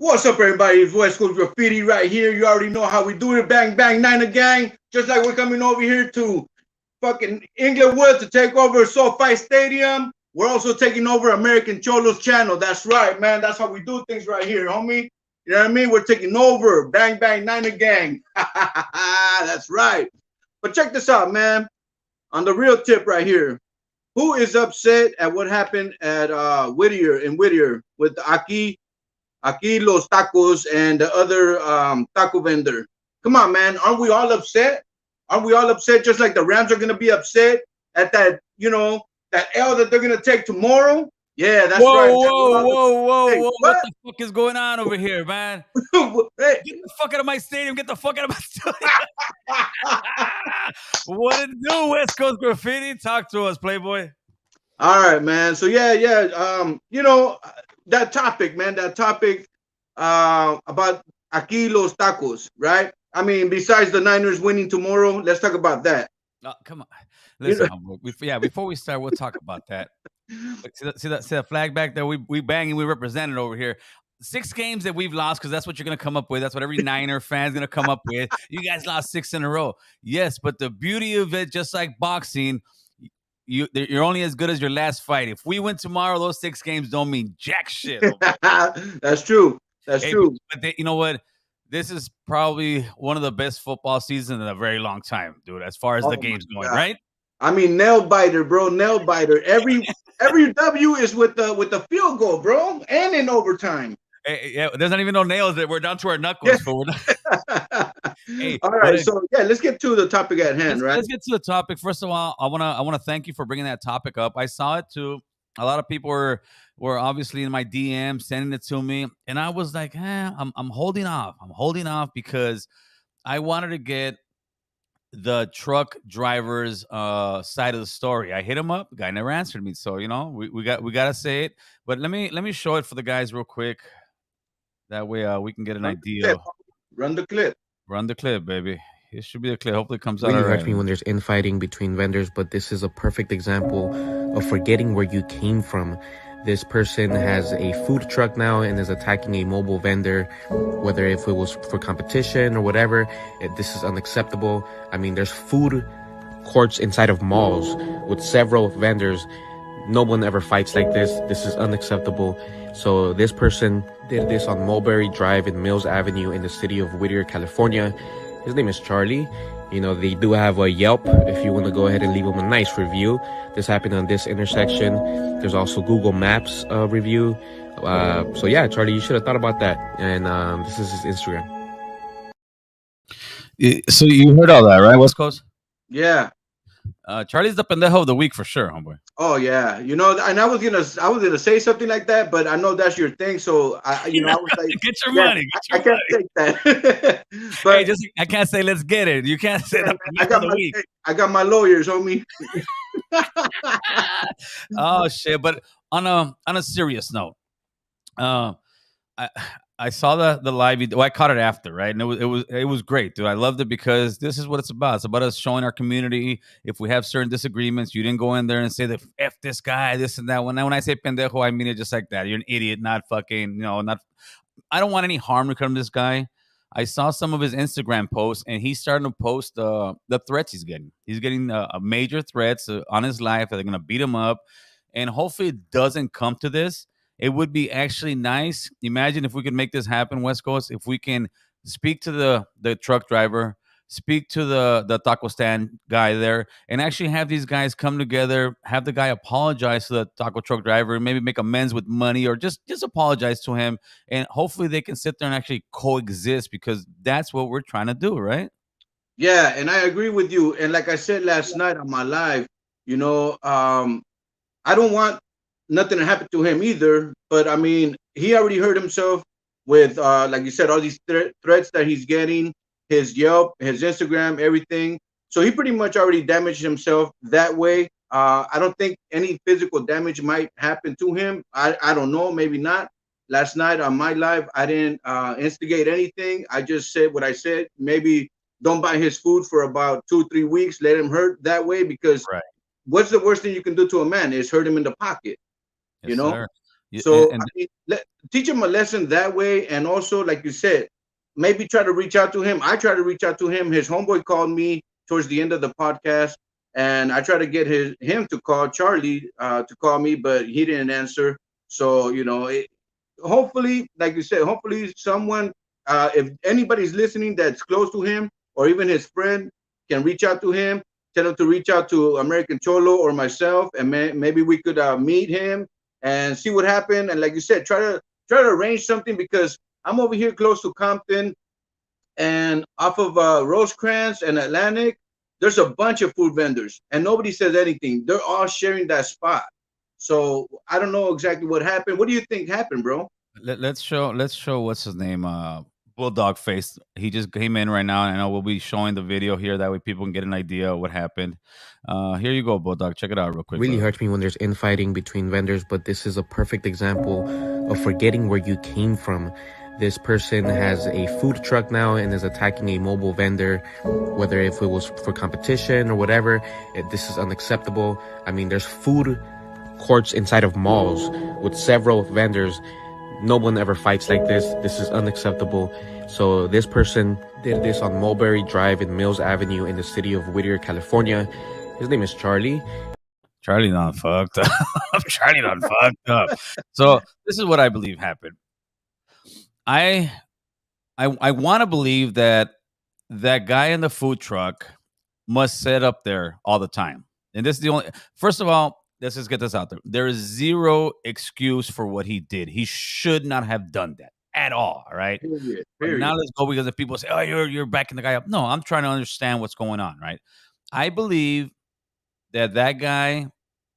What's up, everybody? It's West Coast Graffiti right here. You already know how we do it. Bang, bang, Niner gang. Just like we're coming over here to fucking Inglewood to take over SoFi Stadium. We're also taking over American Cholo's channel. That's right, man. That's how we do things right here, homie. You know what I mean? We're taking over. Bang, bang, Niner gang. That's right. But check this out, man. On the real tip right here. Who is upset at what happened at Whittier with Aquí Los Tacos and the other taco vendor? Come on, man. Aren't we all upset? Aren't we all upset just like the Rams are going to be upset at that, that L that they're going to take tomorrow? Yeah, that's right. Whoa. What the fuck is going on over here, man? Hey. Get the fuck out of my stadium. Get the fuck out of my stadium. What it do, West Coast Graffiti? Talk to us, Playboy. All right, man. So yeah. That topic, man. That topic about Aquí Los Tacos, right? I mean, besides the Niners winning tomorrow, let's talk about that. Come on, listen. Before we start, we'll talk about that. See that flag back there? We banging. We represented over here. 6 games that we've lost, because that's what you're going to come up with. That's what every Niner fan's going to come up with. You guys lost 6 in a row. Yes, but the beauty of it, just like boxing, you're only as good as your last fight. If we win tomorrow, those 6 games don't mean jack shit. That's true. That's true. But you know what? This is probably one of the best football seasons in a very long time, dude, as far as the game's going, right? I mean, nail biter, bro. Nail biter. Every W is with the field goal, bro, and in overtime. Hey, there's not even no nails. That we're down to our knuckles. All right, so let's get to the topic at hand, right? Let's get to the topic. First of all, I wanna thank you for bringing that topic up. I saw it too. A lot of people were obviously in my DM sending it to me, and I was like, I'm holding off. I'm holding off because I wanted to get the truck driver's side of the story. I hit him up. The guy never answered me. So we gotta say it. But let me show it for the guys real quick. That way we can get an idea. Run the clip. Run the clip, baby. It should be a clip. Hopefully it comes out. Really hurts me when there's infighting between vendors, but this is a perfect example of forgetting where you came from. This person has a food truck now and is attacking a mobile vendor, whether if it was for competition or whatever. This is unacceptable. I mean, there's food courts inside of malls with several vendors. No one ever fights like this. This is unacceptable. So this person did this on Mulberry Drive in Mills Avenue in the city of Whittier, California. His name is Charlie. They do have a Yelp if you want to go ahead and leave them a nice review. This happened on this intersection. There's also Google Maps review. So yeah, Charlie, you should have thought about that. And this is his Instagram. So you heard all that, right, West Coast? Yeah. Charlie's the pendejo of the week for sure, homeboy. Oh yeah, and I was gonna say something like that, but I know that's your thing, so I was like, get your money. I can't take that. But hey, I can't say let's get it. You can't say that. I got my lawyers, homie. Oh shit! But on a serious note, I saw the live. Well, I caught it after, right? And it was great, dude. I loved it because this is what it's about. It's about us showing our community. If we have certain disagreements, you didn't go in there and say that F this guy, this and that. When I say pendejo, I mean it just like that. You're an idiot, not fucking, not. I don't want any harm to come to this guy. I saw some of his Instagram posts, and he's starting to post the threats he's getting. He's getting major threats on his life that they're gonna beat him up, and hopefully it doesn't come to this. It would be actually nice. Imagine if we could make this happen, West Coast. If we can speak to the truck driver, speak to the taco stand guy there, and actually have these guys come together, have the guy apologize to the taco truck driver, maybe make amends with money, or just apologize to him, and hopefully they can sit there and actually coexist, because that's what we're trying to do, right? Yeah, and I agree with you. And like I said last night on my live, I don't want nothing to happen to him either, but I mean, he already hurt himself with, like you said, all these threats that he's getting, his Yelp, his Instagram, everything. So he pretty much already damaged himself that way. I don't think any physical damage might happen to him. I don't know, maybe not. Last night on my live, I didn't instigate anything. I just said what I said. Maybe don't buy his food for about 2-3 weeks. Let him hurt that way, because what's the worst thing you can do to a man is hurt him in the pocket. Yes, sir. So I And mean, teach him a lesson that way, and also, like you said, maybe try to reach out to him. I try to reach out to him. His homeboy called me towards the end of the podcast, and I tried to get him to call Charlie to call me, but he didn't answer. So hopefully, like you said, hopefully someone, if anybody's listening that's close to him, or even his friend, can reach out to him. Tell him to reach out to American Cholo or myself, and maybe we could meet him and see what happened. And like you said, try to arrange something, because I'm over here close to Compton and off of Rosecrans and Atlantic. There's a bunch of food vendors, and nobody says anything. They're all sharing that spot. So I don't know exactly what happened. What do you think happened, bro? let's show what's his name, Bulldog Face. He just came in right now, and I know we'll be showing the video here. That way, people can get an idea of what happened. Here you go, Bulldog. Check it out real quick. Really Brother. hurts me when there's infighting between vendors, but this is a perfect example of forgetting where you came from. This person has a food truck now and is attacking a mobile vendor, whether if it was for competition or whatever. This is unacceptable. I mean, there's food courts inside of malls with several vendors. No one ever fights like this. This is unacceptable. So this person did this on Mulberry Drive in Mills Avenue in the city of Whittier, California. His name is Charlie. Charlie done fucked up. Charlie done fucked up. So this is what I believe happened. I want to believe that that guy in the food truck must sit up there all the time. And this is the only. First of all, let's just get this out there. There is zero excuse for what he did. He should not have done that at all. All right. Period. But Period. now let's go, because if people say, "Oh, you're backing the guy up," no, I'm trying to understand what's going on. Right. I believe that that guy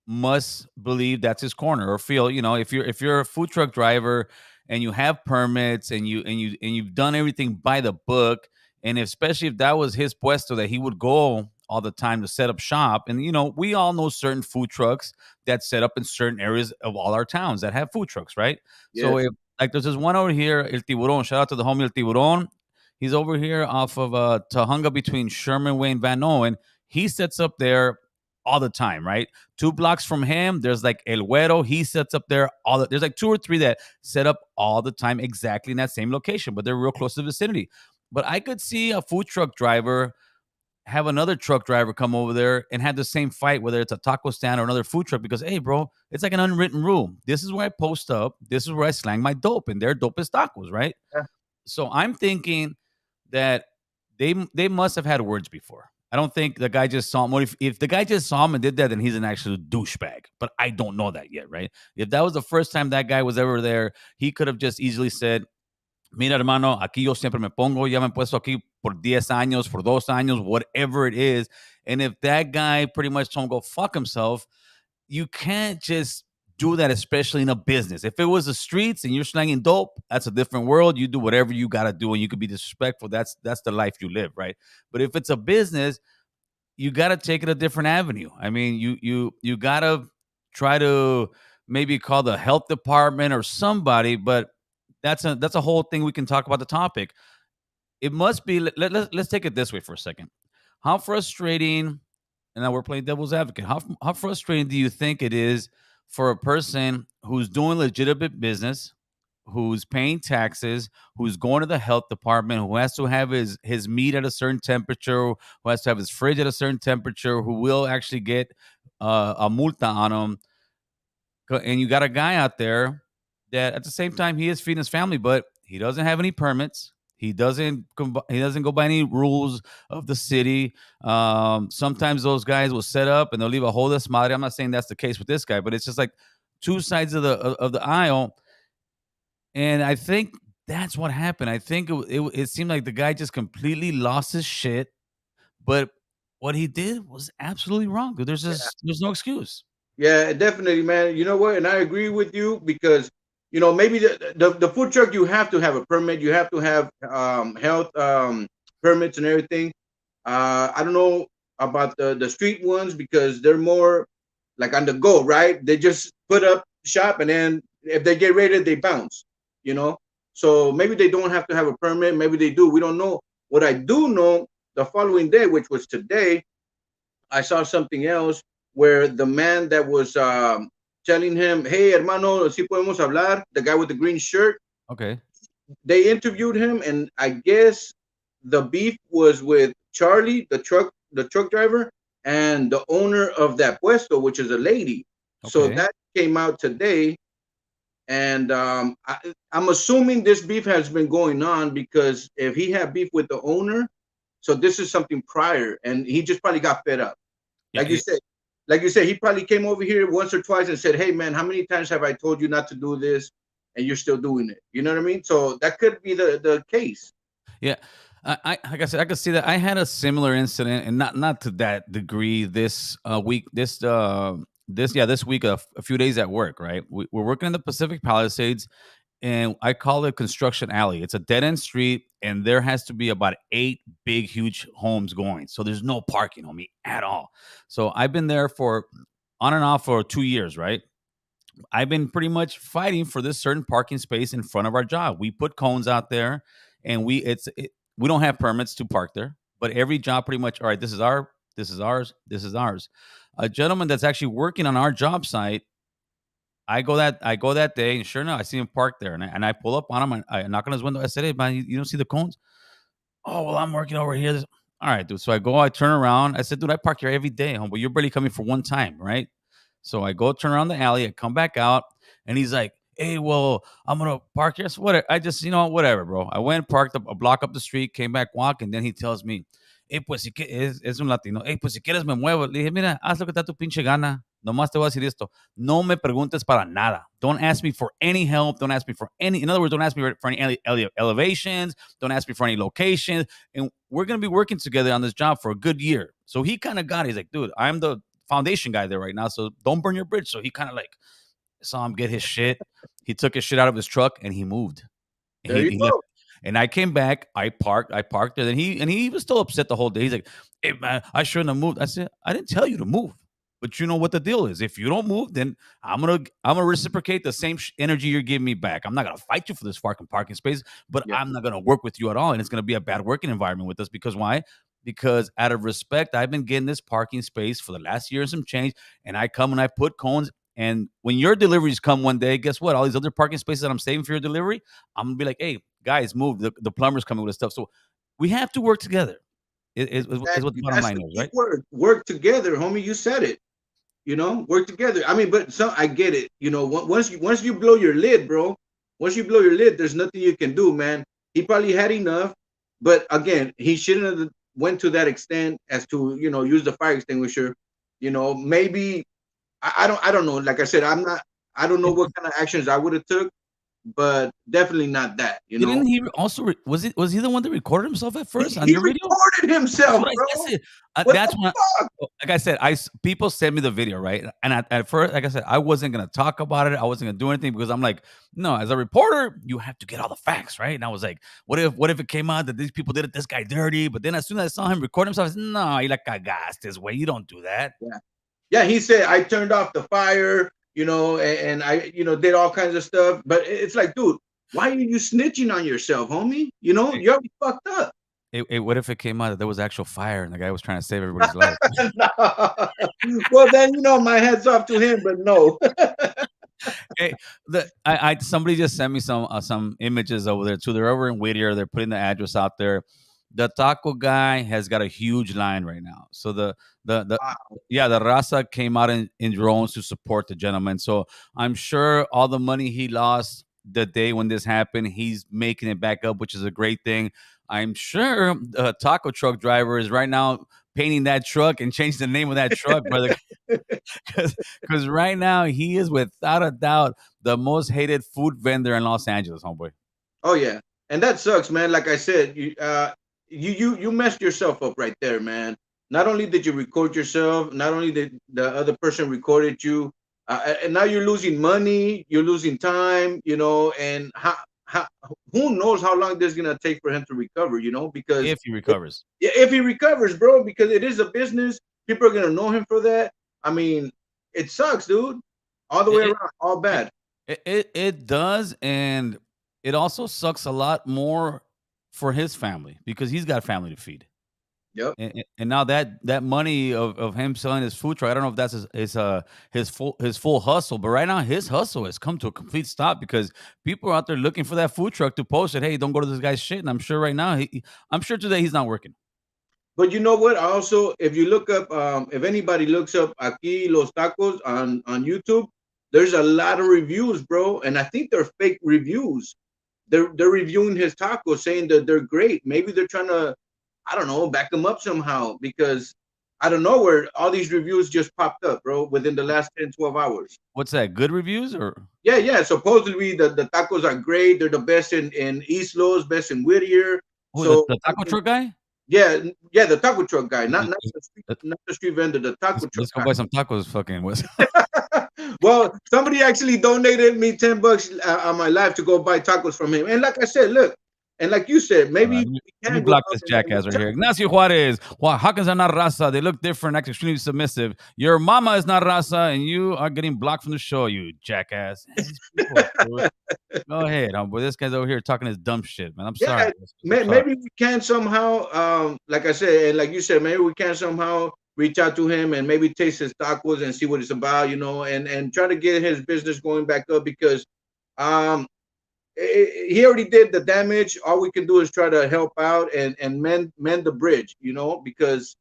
must believe that's his corner, or feel, if you're a food truck driver and you have permits, and you've done everything by the book, and especially if that was his puesto that he would go all the time to set up shop. And we all know certain food trucks that set up in certain areas of all our towns that have food trucks, right? So Yes. if, like, there's this one over here, El Tiburon. Shout out to the homie El Tiburon. He's over here off of Tahunga between Sherman Way and Van Owen. He sets up there all the time, right? 2 blocks from him, there's like El Güero. He sets up there there's like two or three that set up all the time exactly in that same location, but they're real close to the vicinity. But I could see a food truck driver have another truck driver come over there and have the same fight, whether it's a taco stand or another food truck, because, hey, bro, it's like an unwritten rule. This is where I post up. This is where I slang my dope, and their dope is tacos, right? Yeah. So I'm thinking that they must have had words before. I don't think the guy just saw him. If the guy just saw him and did that, then he's an actual douchebag. But I don't know that yet, right? If that was the first time that guy was ever there, he could have just easily said, "Mira, hermano, aquí yo siempre me pongo, ya me he puesto aquí por 10 años, por 2 años, whatever it is." And if that guy pretty much told him go fuck himself, you can't just do that, especially in a business. If it was the streets and you're slanging dope, that's a different world. You do whatever you got to do, and you could be disrespectful. That's the life you live, right? But if it's a business, you got to take it a different avenue. I mean, you got to try to maybe call the health department or somebody, but that's a whole thing we can talk about the topic. It must be let's take it this way for a second. How frustrating, and now we're playing devil's advocate. How frustrating do you think it is for a person who's doing legitimate business, who's paying taxes, who's going to the health department, who has to have his meat at a certain temperature, who has to have his fridge at a certain temperature, who will actually get a multa on him, and you got a guy out there that at the same time he is feeding his family, but he doesn't have any permits. He doesn't go by any rules of the city. Sometimes those guys will set up and they'll leave a whole desmadre. I'm not saying that's the case with this guy, but it's just like two sides of the aisle. And I think that's what happened. I think it seemed like the guy just completely lost his shit. But what he did was absolutely wrong. There's no excuse. Yeah, definitely, man. You know what? And I agree with you, because maybe the food truck, you have to have a permit. You have to have health permits and everything. I don't know about the street ones, because they're more like on the go, right? They just put up shop, and then if they get raided, they bounce. You know, so maybe they don't have to have a permit. Maybe they do. We don't know. What I do know, the following day, which was today, I saw something else where the man that was telling him, "Hey, hermano, si podemos hablar." The guy with the green shirt. Okay. They interviewed him, and I guess the beef was with Charlie, the truck driver, and the owner of that puesto, which is a lady. So Okay. that came out today, and I'm assuming this beef has been going on because if he had beef with the owner, so this is something prior, and he just probably got fed up. Yeah. Like you said, he probably came over here once or twice and said, "Hey, man, how many times have I told you not to do this, and you're still doing it?" You know what I mean? So that could be the case. Yeah. I like I said, I could see that. I had a similar incident, and not to that degree. This week, this week, a few days at work. Right, we're working in the Pacific Palisades, and I call it construction alley. It's a dead end street, and there has to be about 8 big, huge homes going. So there's no parking on me at all. So I've been there for on and off for 2 years. Right, I've been pretty much fighting for this certain parking space in front of our job. We put cones out there, and we don't have permits to park there. But every job, pretty much, all right, this is ours, this is ours. A gentleman that's actually working on our job site, I go that day, and sure enough, I see him parked there, and I pull up on him, and I knock on his window. I said, "Hey, man, you don't see the cones?" "Oh, well, I'm working over here." All right, dude. So I turn around. I said, "Dude, I park here every day, homeboy. You're barely coming for one time, right?" So I go turn around the alley. I come back out, and he's like, "Hey, well, I'm gonna park here." So whatever. I just, whatever, bro. I went, parked a block up the street, came back walking. Then he tells me, "Hey, pues si que es un latino. Hey, pues si quieres me muevo." Le dije, "Mira, haz lo que te da tu pinche gana. Nomás te voy a decir esto. No me preguntes para nada. Don't ask me for any help. Don't ask me for any. In other words, don't ask me for any elevations. Don't ask me for any locations. And we're gonna be working together on this job for a good year." So he kind of got it. He's like, "Dude, I'm the foundation guy there right now, so don't burn your bridge." So he kind of like saw him get his shit. He took his shit out of his truck and he moved. And There you he left. go. And I came back. I parked there. And he was still upset the whole day. He's like, "Hey man, I shouldn't have moved." I said, "I didn't tell you to move. But you know what the deal is. If you don't move, then I'm gonna reciprocate the same energy you're giving me back. I'm not gonna fight you for this fucking parking space, but Yeah, I'm not gonna work with you at all. And it's gonna be a bad working environment with us because why? Because out of respect, I've been getting this parking space for the last year and some change, and I come and I put cones. And when your deliveries come one day, guess what? All these other parking spaces that I'm saving for your delivery, I'm gonna be like, hey, guys, move. The plumber's coming with the stuff. So we have to work together. Is what the exactly. bottom That's line the is, key right? word. Work together, homie. You said it. Work together. I mean, but some I get it. Once you blow your lid, bro. Once you blow your lid, there's nothing you can do, man. He probably had enough, but again, he shouldn't have went to that extent as to use the fire extinguisher. Maybe I don't know. Like I said, I don't know what kind of actions I would have took, but definitely not that. Didn't he also was he the one that recorded himself at He, first on he your video? recorded That's himself, what bro. I said. What That's the when, fuck? like I said, people sent me the video, right? And at first, like I said, I wasn't gonna talk about it. I wasn't gonna do anything because I'm like, no, as a reporter, you have to get all the facts, right? And I was like, what if it came out that these people did this guy dirty? But then as soon as I saw him record himself, I said, no, y la cagaste this way. You don't do that. Yeah. Yeah, he said I turned off the fire, and I, did all kinds of stuff. But it's like, dude, why are you snitching on yourself, homie? Hey, You already fucked up. what if it came out that there was actual fire and the guy was trying to save everybody's life? Well, then my head's off to him, but no. Hey, I somebody just sent me some images over there too. They're over in Whittier. They're putting the address out there. The taco guy has got a huge line right now. So the Wow. yeah, the raza came out in drones to support the gentleman. So I'm sure all the money he lost the day when this happened, he's making it back up, which is a great thing. I'm sure the taco truck driver is right now painting that truck and changing the name of that truck, brother. Because right now he is without a doubt the most hated food vendor in Los Angeles, homeboy. Oh yeah, and that sucks, man. Like I said, you messed yourself up right there, man. Not only did you record yourself, not only did the other person recorded you, and now you're losing money, you're losing time, and how who knows how long this is gonna take for him to recover, because If he recovers. if he recovers, bro, because it is a business, people are gonna know him for that. I mean, it sucks, dude, all the way It, around, all bad. it does, and it also sucks a lot more for his family because he's got family to feed. Yep. And now that money of him selling his food truck, I don't know if that's his full hustle, but right now his hustle has come to a complete stop because people are out there looking for that food truck to post it. Hey, don't go to this guy's shit. And I'm sure right now, I'm sure today he's not working. But you know what? Also, if you look up, if anybody looks up Aquí Los Tacos on YouTube, there's a lot of reviews, bro. And I think they're fake reviews. They're reviewing his tacos, saying that they're great. Maybe they're trying to, I don't know, back them up somehow because I don't know where all these reviews just popped up, bro, within the last 10, 12 hours. What's that? Good reviews or? Yeah, yeah. Supposedly the tacos are great. They're the best in East Los, best in Whittier. Who, So the taco truck guy? yeah, yeah, the taco truck guy, not Let- not the street vendor, the taco truck Let's go guy. buy some tacos, fucking West. Well, somebody actually donated me $10 on my life to go buy tacos from him. And like I said, look, and like you said, Hold on, maybe we let me can go block out this and jackass right reach here. out. Ignacio Juarez. Oaxacans are not raza. They look different, act extremely submissive. Your mama is not raza, and you are getting blocked from the show, you jackass. These people, dude. Go ahead, homeboy. This guy's over here talking his dumb shit, man. I'm Yeah, sorry. I'm sorry. maybe we can somehow, like I said, and like you said, maybe we can somehow reach out to him and maybe taste his tacos and see what it's about, you know, and try to get his business going back up because um he already did the damage. All we can do is try to help out and mend the bridge, you know, because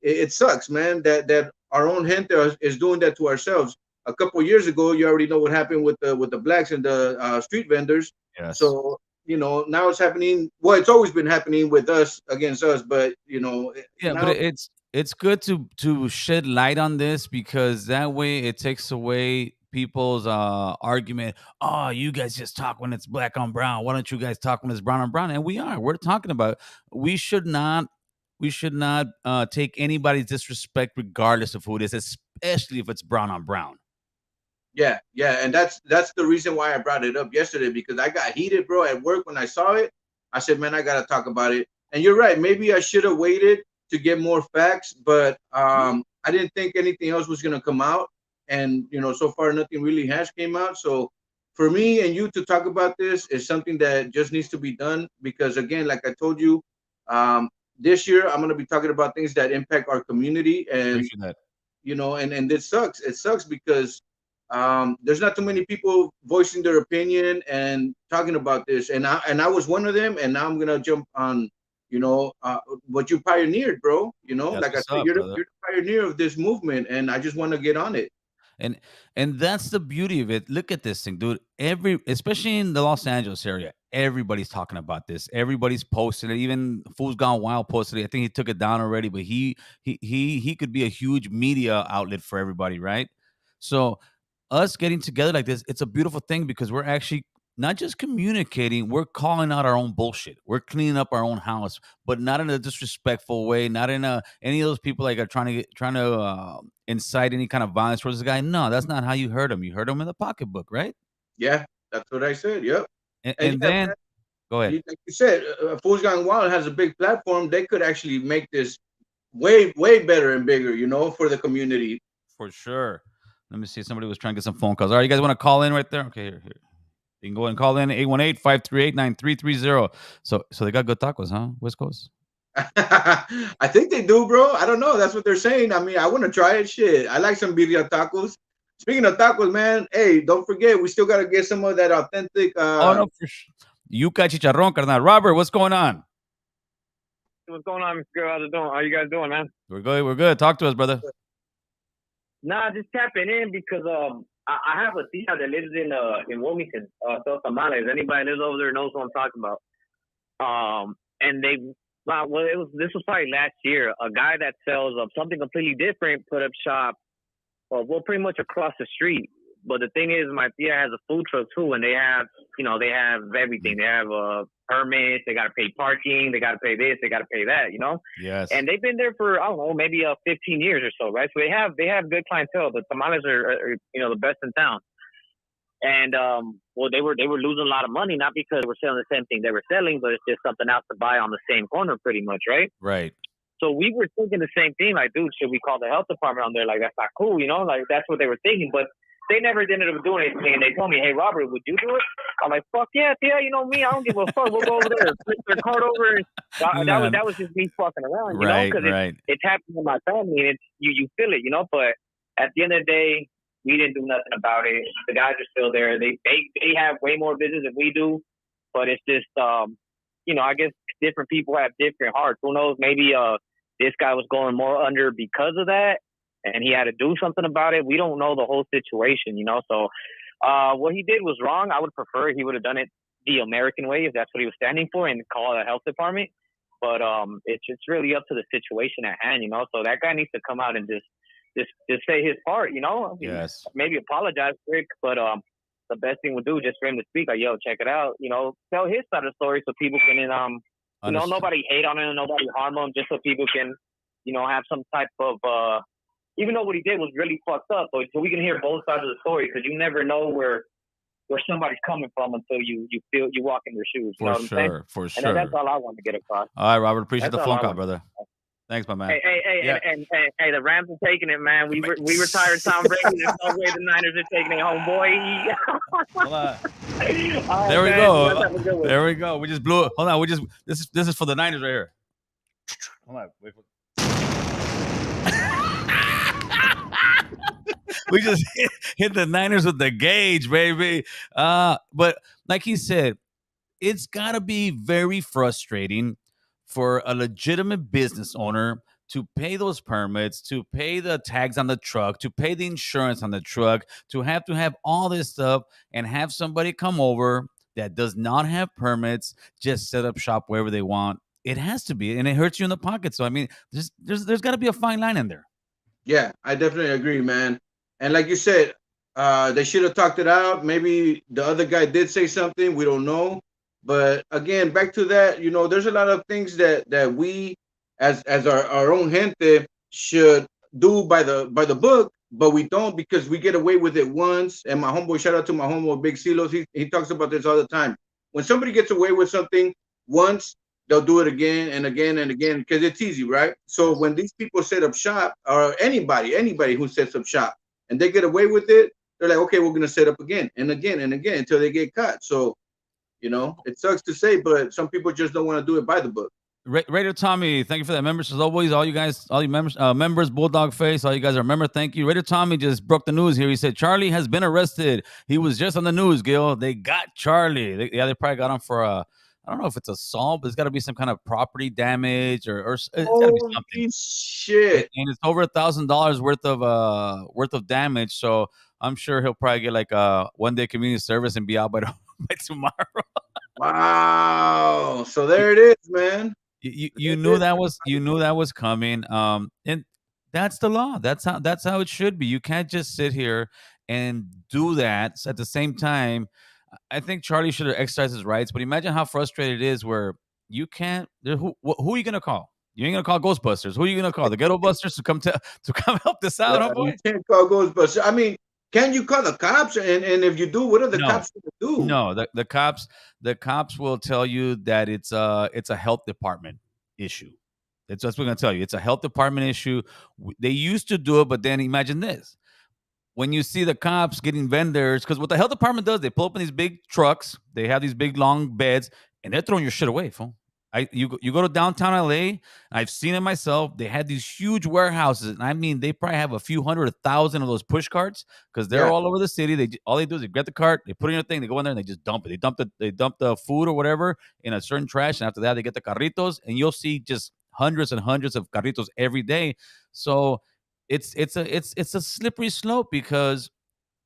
it sucks, man, that our own gente is doing that to ourselves. A couple of years ago, you already know what happened with the blacks and the street vendors. Yes. So you know now it's happening. Well, it's always been happening with us against us, but you know Yeah, but now, it's good to shed light on this because that way it takes away people's argument. Oh, you guys just talk when it's black on brown. Why don't you guys talk when it's brown on brown? And we're talking about we should not take anybody's disrespect regardless of who it is, especially if it's brown on brown. yeah, and that's the reason why I brought it up yesterday because I got heated, bro, at work when I saw it. I said, man, I gotta talk about it. And you're right. Maybe I should have waited to get more facts, but I didn't think anything else was gonna come out. And you know, so far nothing really has came out. So for me and you to talk about this is something that just needs to be done because again, like I told you, um, this year I'm gonna be talking about things that impact our community and Appreciate that. you know, and it sucks. It sucks because there's not too many people voicing their opinion and talking about this. And I was one of them. And now I'm gonna jump on, you know, what you pioneered, bro. You know, That's like I what's said, up, brother. you're the pioneer of this movement, and I just want to get on it. And that's the beauty of it. Look at this thing, dude. Especially in the Los Angeles area, everybody's talking about this. Everybody's posting it. Even Fool's Gone Wild posted it. I think he took it down already, but he could be a huge media outlet for everybody, right? So us getting together like this, it's a beautiful thing because we're actually not just communicating, we're calling out our own bullshit. We're cleaning up our own house, but not in a disrespectful way, not in a any of those people like are trying to incite any kind of violence towards the guy. No, that's not how you hurt him. You hurt him in the pocketbook, right? Yeah, that's what I said. Yep. And And yeah, then man, go ahead. like you said, Fools Gone Wild has a big platform. They could actually make this way better and bigger, you know, for the community. For sure. Let me see. Somebody was trying to get some phone calls. All right, you guys want to call in right there? Okay, here. You can go ahead and call in 818-538-9330. So they got good tacos, huh? West Coast. I think they do, bro. I don't know. That's what they're saying. I mean, I want to try it. Shit, I like some birria tacos. Speaking of tacos, man, hey, don't forget, we still got to get some of that authentic. Oh no, for sure. Yuca chicharrón, carnal. Robert, what's going on? What's going on, Mr. Girl? How's it doing? How you guys doing, man? We're good. We're good. Talk to us, brother. Nah, just tapping in because I have a tia that lives in Wilmington, South Tamales. Anybody that lives over there knows what I'm talking about. And this was probably last year. A guy that sells something completely different put up shop, well, pretty much across the street. But the thing is, my tia has a food truck too, and they have everything. They have permits. They got to pay parking. They got to pay this. They got to pay that. You know. Yes. And they've been there for I don't know, maybe 15 years or so, right? So they have good clientele. The tamales are the best in town. And well, they were losing a lot of money, not because they were selling the same thing they were selling, but it's just something else to buy on the same corner, pretty much, right? Right. So we were thinking the same thing, like, dude, should we call the health department on there? Like, that's not cool, you know? Like, that's what they were thinking. But they never ended up doing anything. And they told me, "Hey, Robert, would you do it?" I'm like, "Fuck yeah, you know me. I don't give a fuck. We'll go over there, flip their card over." And No, that was just me fucking around, you know, right, because right. it's happening in my family, and it's you feel it, you know. But at the end of the day, we didn't do nothing about it. The guys are still there. They have way more business than we do, but it's just you know, I guess different people have different hearts. Who knows? Maybe this guy was going more under because of that, and he had to do something about it. We don't know the whole situation, you know. So what he did was wrong. I would prefer he would have done it the American way if that's what he was standing for, and call the health department. But it's really up to the situation at hand, you know. So that guy needs to come out and just say his part, you know. Yes. Maybe apologize for it, but the best thing would do just for him to speak, like, yo, check it out, you know, tell his side of the story so people can you know, nobody hate on him, nobody harm him, just so people can, you know, have some type of even though what he did was really fucked up, so we can hear both sides of the story, because you never know where somebody's coming from until you feel you walk in their shoes. You know what I'm saying? For sure. And that's all I want to get across. All right, Robert. Appreciate That's the all phone I call, want. brother. Thanks, my man. Hey, Yeah. and the Rams are taking it, man. We retired Tom Brady. There's no way the Niners are taking it home, boy. Hold on. All There we man. go. Let's have a good one. There we go. We just blew it. Hold on. We just this is for the Niners right here. Hold on. Wait for we just hit the Niners with the gauge, baby. But like he said, it's got to be very frustrating for a legitimate business owner to pay those permits, to pay the tags on the truck, to pay the insurance on the truck, to have all this stuff and have somebody come over that does not have permits just set up shop wherever they want. It has to be, and it hurts you in the pocket. So I mean, there's got to be a fine line in there. Yeah, I definitely agree, man. And like you said, they should have talked it out. Maybe the other guy did say something. We don't know. But again, back to that, you know, there's a lot of things that we as our own gente should do by the book, but we don't because we get away with it once. And my homeboy, shout out to my homeboy Big Silos, he talks about this all the time. When somebody gets away with something once, they'll do it again and again and again because it's easy, right? So when these people set up shop, or anybody who sets up shop, and they get away with it, they're like, okay, we're gonna set up again and again and again until they get caught. So, you know, it sucks to say, but some people just don't want to do it by the book. Raider Tommy, thank you for that membership. As always, all you guys, all you members, Bulldog Face, all you guys are member. Thank you. Raider Tommy just broke the news here. He said Charlie has been arrested. He was just on the news, Gil. They got Charlie. They probably got him for I don't know if it's assault, but it's got to be some kind of property damage or it's got to be something. Shit. And it's over $1,000 worth of damage. So I'm sure he'll probably get like a 1-day community service and be out by tomorrow. Wow. So there it is, man. You knew that was coming. And that's the law. That's how it should be. You can't just sit here and do that. So at the same time, I think Charlie should have exercised his rights. But imagine how frustrated it is where you can't. Who are you gonna call? You ain't gonna call Ghostbusters. Who are you gonna call? The Ghetto Busters to come help this out, huh, boy? You can't call Ghostbusters. I mean, can you call the cops? And if you do, what are the cops going to do? No, the cops will tell you that it's a health department issue. That's what we're gonna tell you. It's a health department issue. They used to do it, but then imagine this: when you see the cops getting vendors, because what the health department does, they pull up in these big trucks, they have these big long beds, and they're throwing your shit away, fool. You go to downtown LA, I've seen it myself. They had these huge warehouses, and I mean, they probably have a few hundred, 1,000 of those push carts because they're all over the city. All they do is they get the cart, they put in your thing, they go in there and they just dump it. They dump the food or whatever in a certain trash, and after that, they get the carritos, and you'll see just hundreds and hundreds of carritos every day. So it's a slippery slope because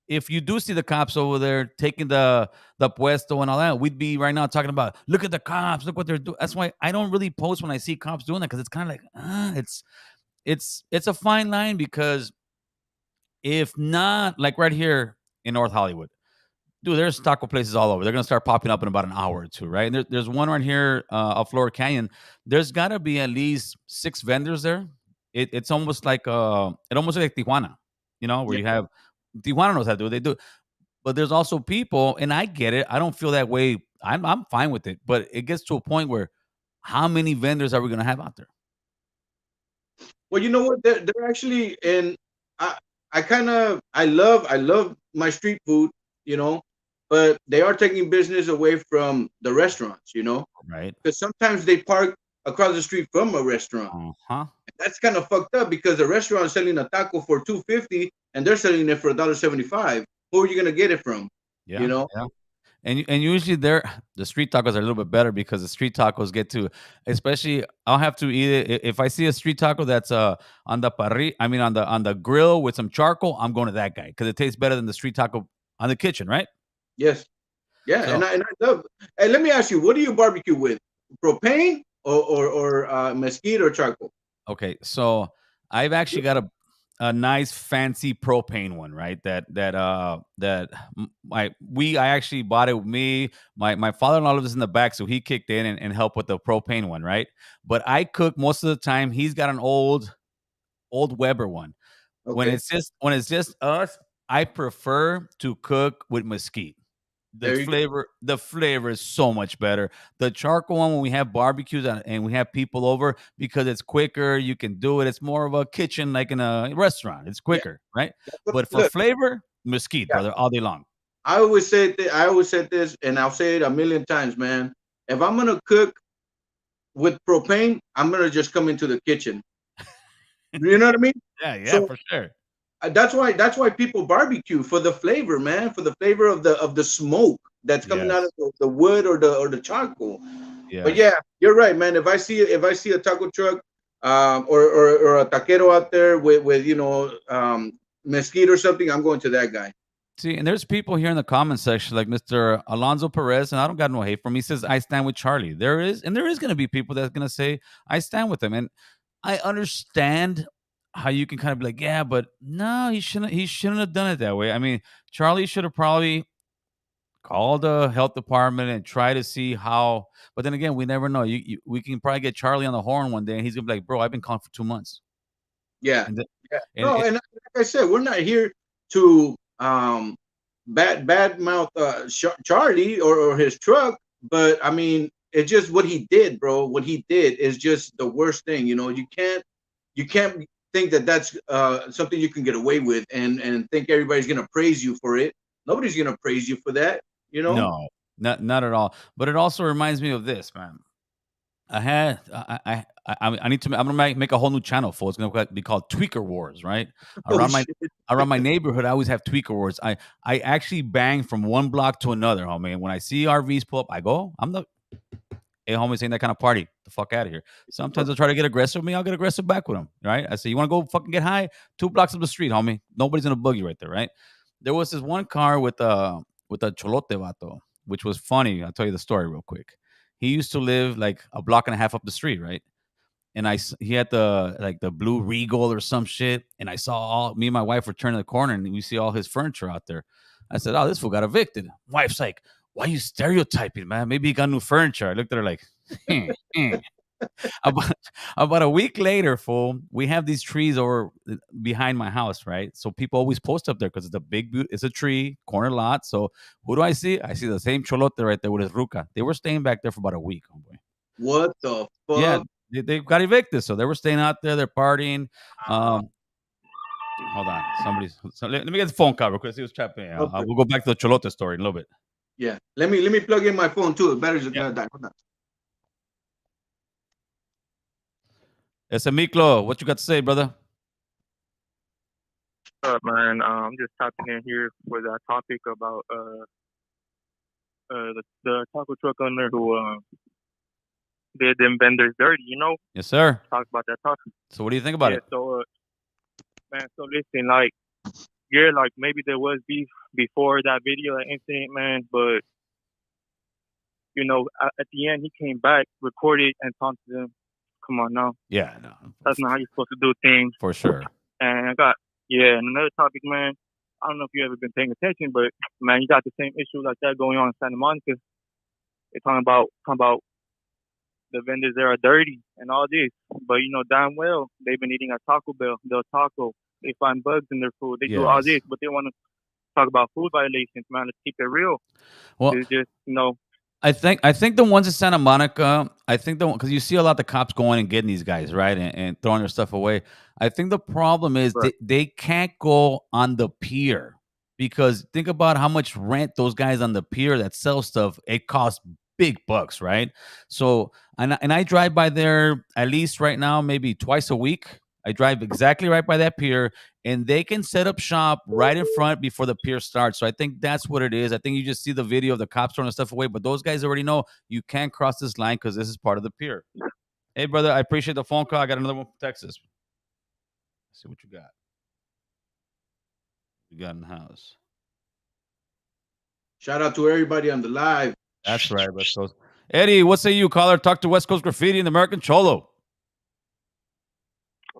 if you do see the cops over there taking the puesto and all that, we'd be right now talking about, look at the cops, look what they're doing. That's why I don't really post when I see cops doing that, because it's kind of like, it's a fine line, because if not, like right here in North Hollywood, dude, there's taco places all over. They're gonna start popping up in about an hour or two, right? And there's one right here off Florida Canyon. There's gotta be at least 6 vendors there. It's almost like Tijuana, where you have Tijuana knows how to do it. They do, but there's also people, and I get it. I don't feel that way. I'm fine with it, but it gets to a point where how many vendors are we gonna have out there? Well, you know what? They're actually, and I love my street food, you know, but they are taking business away from the restaurants, you know, Right. because sometimes they park across the street from a restaurant. Uh-huh. That's kind of fucked up because the restaurant is selling a taco for $2.50 and they're selling it for $1.75. Who are you gonna get it from? You Yeah. know? Yeah. And usually the street tacos are a little bit better because the street tacos get to, especially I'll have to eat it if I see a street taco that's on the on the grill with some charcoal. I'm going to that guy because it tastes better than the street taco on the kitchen, right? Yes. Yeah, So and I love. Hey, let me ask you, what do you barbecue with? Propane or mesquite or charcoal? okay, so I've actually got a nice fancy propane one, right? I actually bought it with me. My father-in-law lives in the back, so he kicked in and helped with the propane one, right? But I cook most of the time. He's got an old Weber one. Okay, When it's just us, I prefer to cook with mesquite. there you go. The flavor is so much better. The charcoal one when we have barbecues and we have people over because it's quicker, you can do it. It's more of a kitchen like in a restaurant. It's Yeah, quicker, right? But for look, flavor, mesquite, yeah, brother, all day long. I always said this, and I'll say it a million times, man. If I'm gonna cook with propane, I'm gonna just come into the kitchen. You know what I mean? Yeah, yeah, So for sure. that's why people barbecue for the flavor, man, for the flavor of the smoke that's coming out of Yes. the wood or the charcoal. But Yes. yeah, you're right, man. If I see a taco truck, or a taquero out there with mesquite or something, I'm going to that guy. See, and there's people here in the comment section like Mr. Alonzo Perez, and I don't got no hate for him. He says, I stand with Charlie. There is gonna be people that's gonna say, I stand with him. And I understand how you can kind of be like, yeah, but no, he shouldn't have done it that way. I mean, Charlie should have probably called the health department and try to see how. But then again, we never know. We can probably get Charlie on the horn one day, and he's gonna be like, bro, I've been calling for 2 months, Yeah, and yeah. and No, it, and like I said, we're not here to bad mouth Charlie or his truck, but I mean, it's just what he did, bro. What he did is just the worst thing. You know, you can't think that that's something you can get away with and think everybody's gonna praise you for it. Nobody's gonna praise you for that. You know? no, not at all. But it also reminds me of this, man. I need to. I'm gonna make a whole new channel for. It's gonna be called Tweaker Wars, right? Oh Around my shit. around my neighborhood, I always have Tweaker Wars. I actually bang from one block to another, homie. And when I see RVs pull up, I go. I'm the hey, homies, ain't that kind of party. The fuck out of here. Sometimes they'll try to get aggressive with me. I'll get aggressive back with them, right? I say, you want to go fucking get high? 2 blocks up the street, homie. Nobody's gonna bug you right there, right? There was this one car with a cholote vato, which was funny. I'll tell you the story real quick. He used to live like a block and a half up the street, right? And he had the blue Regal or some shit. And I saw all me and my wife were turning the corner and we see all his furniture out there. I said, "Oh, this fool got evicted." Wife's like, "Why you stereotyping, man? Maybe he got new furniture." I looked at her like, hmm, hmm. About, about a week later, fool, we have these trees over behind my house, right? So people always post up there because it's a it's a tree, corner lot. So who do I see? I see the same cholote right there with his ruca. They were staying back there for about a week, homeboy. What the Yeah, fuck? they got evicted, so they were staying out there. They're partying. Uh, Um, hold on, let me get the phone call real quick. See what's happening. Okay. We'll go back to the cholote story in a little bit. Yeah. Let me plug in my phone too. The batteries are Yeah. gonna die. Hold on. Ese Miklo, what you got to say, brother? What's up, man? I'm just tapping in here for that topic about the taco truck owner who did them vendors dirty. You know, Yes, sir. talk about that taco. So what do you think about Yeah. it? So, man. So listen, like, yeah, like maybe there was beef before that video, that incident, man. But you know, at the end, he came back, recorded, and talked to them. Come on, now, Yeah, no, that's not how you're supposed to do things. for sure. And and another topic, man. I don't know if you ever been paying attention, but man, you got the same issue like that going on in Santa Monica. They're talking about the vendors there are dirty and all this, but you know damn well they've been eating at Taco Bell, Del Taco. They find bugs in their food. They do all Yes. this, but they want to talk about food violations, man. Let's keep it real. Well, It's just I think the ones in Santa Monica, I think the because you see a lot of the cops going and getting these guys, right, and throwing their stuff away. I think the problem is Right. they can't go on the pier because think about how much rent those guys on the pier that sell stuff. It costs big bucks, right? So and I drive by there at least right now maybe twice a week. I drive exactly right by that pier, and they can set up shop right in front before the pier starts. So I think that's what it is. I think you just see the video of the cops throwing the stuff away, but those guys already know you can't cross this line because this is part of the pier. Hey, brother, I appreciate the phone call. I got another one from Texas. Let's see what you got. We got in the house. Shout out to everybody on the live. That's right, West Coast. Eddie, what say you, caller? Talk to West Coast Graffiti and the American Cholo.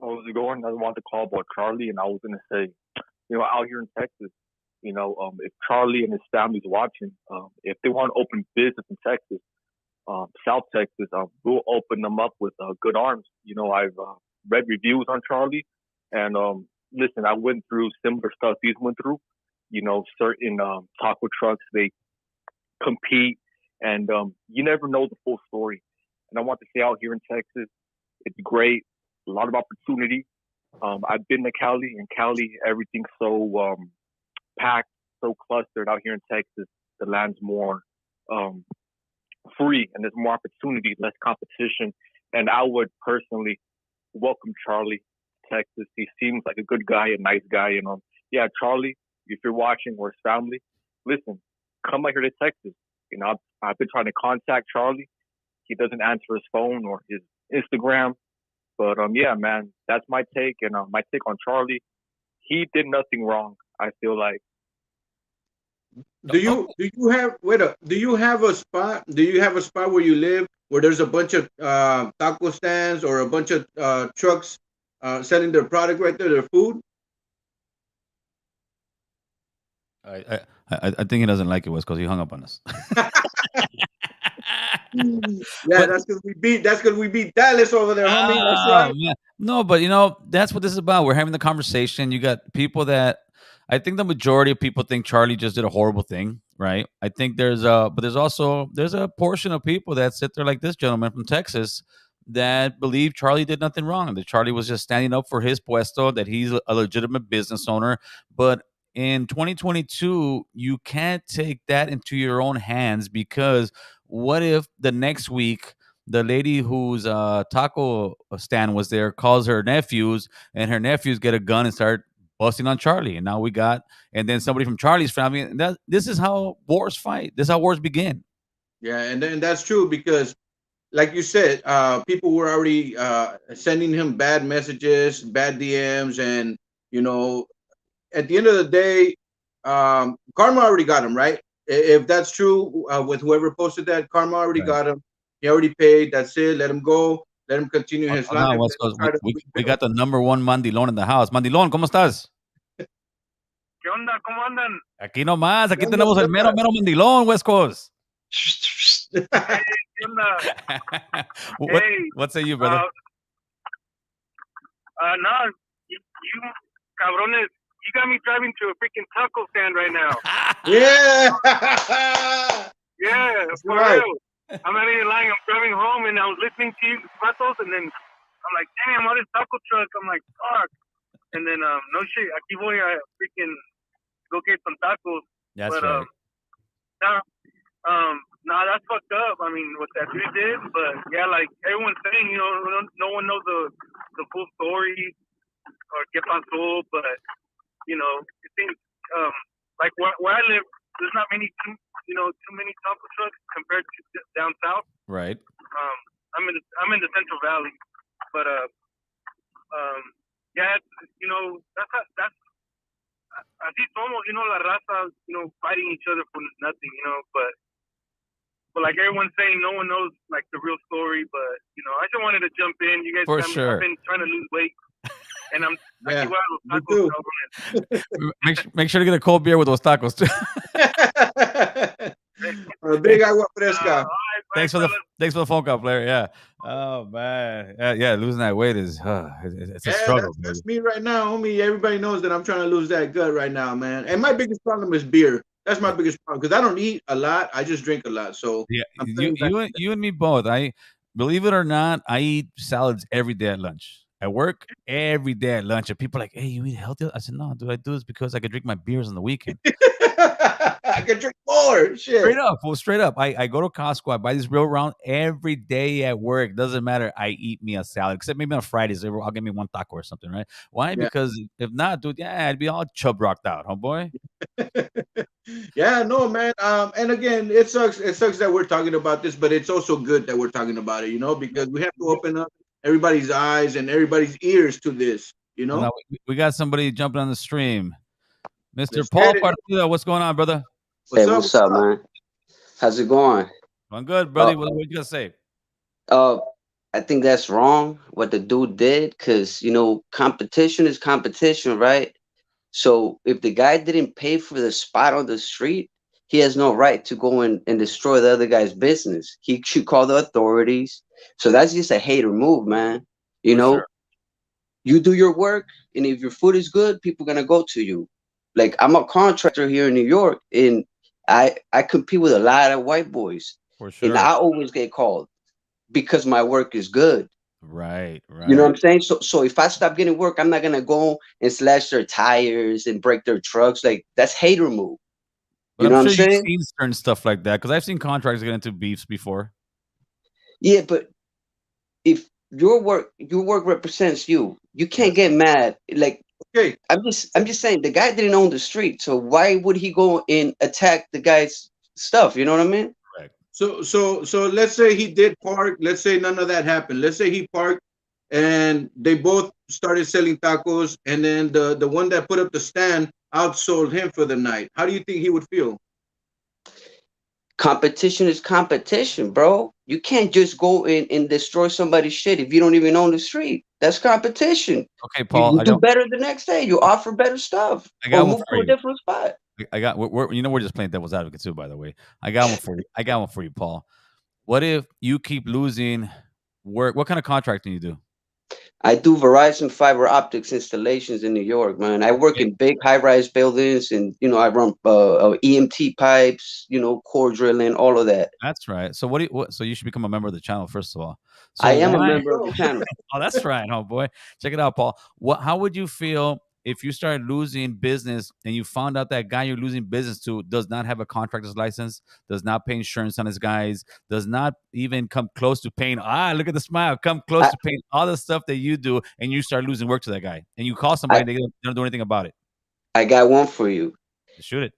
How's it going? I want to call about Charlie, and I was gonna say, out here in Texas, if Charlie and his family's watching, if they want to open business in Texas, South Texas, we'll open them up with good arms. I've read reviews on Charlie, and listen, I went through similar stuff he's went through. Certain taco trucks, they compete, and you never know the full story. And I want to say out here in Texas, it's great, a lot of opportunity. I've been to Cali, and Cali, everything's so packed, so clustered. Out here in Texas, the land's more free, and there's more opportunity, less competition. And I would personally welcome Charlie to Texas. He seems like a good guy, a nice guy. And yeah, Charlie, if you're watching, or his family, listen, come out here to Texas. I've been trying to contact Charlie. He doesn't answer his phone or his Instagram. But yeah, man, that's my take. And my take on Charlie, he did nothing wrong, I feel like. Do you have a spot? Do you have a spot where you live where there's a bunch of taco stands or a bunch of trucks selling their product right there, their food? I think he doesn't like it, West, because he hung up on us. Yeah, that's because we beat Dallas over there, homie. That's right. Yeah. No, but that's what this is about. We're having the conversation. You got people that I think the majority of people think Charlie just did a horrible thing, right? I think there's a portion of people that sit there like this gentleman from Texas that believe Charlie did nothing wrong, that Charlie was just standing up for his puesto, that he's a legitimate business owner. But in 2022, you can't take that into your own hands, because what if the next week the lady whose taco stand was there calls her nephews, and her nephews get a gun and start busting on Charlie, and now and then somebody from Charlie's family, and this is how wars fight. This is how wars begin. Yeah, and then that's true, because like you said, people were already sending him bad messages, bad DMs, and at the end of the day, karma already got him, right? If that's true, with whoever posted that, karma already got him. He already paid. That's it. Let him go. Let him continue his life. We got the number one mandilón in the house. Mandilón, ¿cómo estás? ¿Qué onda? ¿Cómo andan? Aquí nomás. Aquí tenemos el mero mandilón, West Coast. Hey, ¿qué onda? What say you, brother? No, you cabrones, you got me driving to a freaking taco stand right now. Yeah. Yeah, for real. I'm not even lying. I'm driving home and I was listening to you, Patos, and then I'm like, damn, all this taco truck. I'm like, fuck. And then, no shit, aquí voy a freaking go get some tacos. That's right. Nah, that's fucked up. I mean, what that dude did, but yeah, like everyone's saying, no one knows the full story or qué pasó, but I think like where I live, there's not too many taco trucks compared to down south. Right. I'm in the Central Valley, but yeah, that's así somos, la raza, fighting each other for nothing, but like everyone's saying, no one knows like the real story. But I just wanted to jump in. You guys, for sure. I've been trying to lose weight, and I'm make sure to get a cold beer with those tacos too. Big agua fresca. Thanks for the phone call, player. Yeah. Oh man. Yeah. Losing that weight is it's a struggle. That's me right now, homie. Everybody knows that I'm trying to lose that gut right now, man. And my biggest problem is beer. That's my biggest problem, because I don't eat a lot. I just drink a lot. So yeah, you and me both. I believe it or not, I eat salads every day at lunch. At work, every day at lunch, and people are like, "Hey, you eat healthy?" I said, "No, dude, I do this because I can drink my beers on the weekend." I can drink more. Straight Shit. up, well, straight up. I go to Costco, I buy this real round every day at work. Doesn't matter. I eat me a salad, except maybe on Fridays. I'll get me one taco or something, right? Why? Yeah. Because if not, dude, yeah, I'd be all chub rocked out, homeboy. Yeah, no, man. And again, it sucks. It sucks that we're talking about this, but it's also good that we're talking about it, because we have to open up everybody's eyes and everybody's ears to this, Well, now we got somebody jumping on the stream. Mr. Let's Paul get it. Partida, what's going on, brother? What's Hey, up? what's up, man? How's it going? I'm good, Uh, brother. What you gonna say? uh, I think that's wrong what the dude did, because competition is competition, right? So if the guy didn't pay for the spot on the street, he has no right to go in and destroy the other guy's business. He should call the authorities. So that's just a hater move, man. You For know, sure. you do your work, and if your food is good, people gonna go to you. Like, I'm a contractor here in New York, and I compete with a lot of white boys, For and sure. I always get called because my work is good. Right, You know what right. I'm saying? So if I stop getting work, I'm not gonna go and slash their tires and break their trucks. Like, that's hater move. But You I'm know what I'm sure you've saying? seen certain stuff like that because I've seen contractors get into beefs before. Yeah, but if your work represents you, you can't Yes. get mad. Like, Okay. I'm just saying, the guy didn't own the street, so why would he go and attack the guy's stuff? You know what I mean? Correct. So let's say he did park. Let's say none of that happened. Let's say he parked and they both started selling tacos, and then the one that put up the stand outsold him for the night. How do you think he would feel? Competition is competition, bro. You can't just go in and destroy somebody's shit if you don't even own the street. That's competition. Okay, You, Paul, you do better the next day. You offer better stuff I or got one move for to a you. different spot. I got we're just playing devil's advocate too, by the way. I got one for you. I got one for you, Paul. What if you keep losing work? What kind of contracting you do? I do Verizon fiber optics installations in New York, man. I work Okay, in big high-rise buildings, and I run EMT pipes, core drilling, all of that. that's right. So so you should become a member of the channel first of all. I So am a why? member of the channel. Oh, that's right, oh boy. Check it out, Paul. How would you feel if you started losing business and you found out that guy you're losing business to does not have a contractor's license, does not pay insurance on his guys, does not even come close to paying? Look at the smile. Come close I, to paying all the stuff that you do, and you start losing work to that guy, and you call somebody I and they don't do anything about it. I got one for you. Shoot it.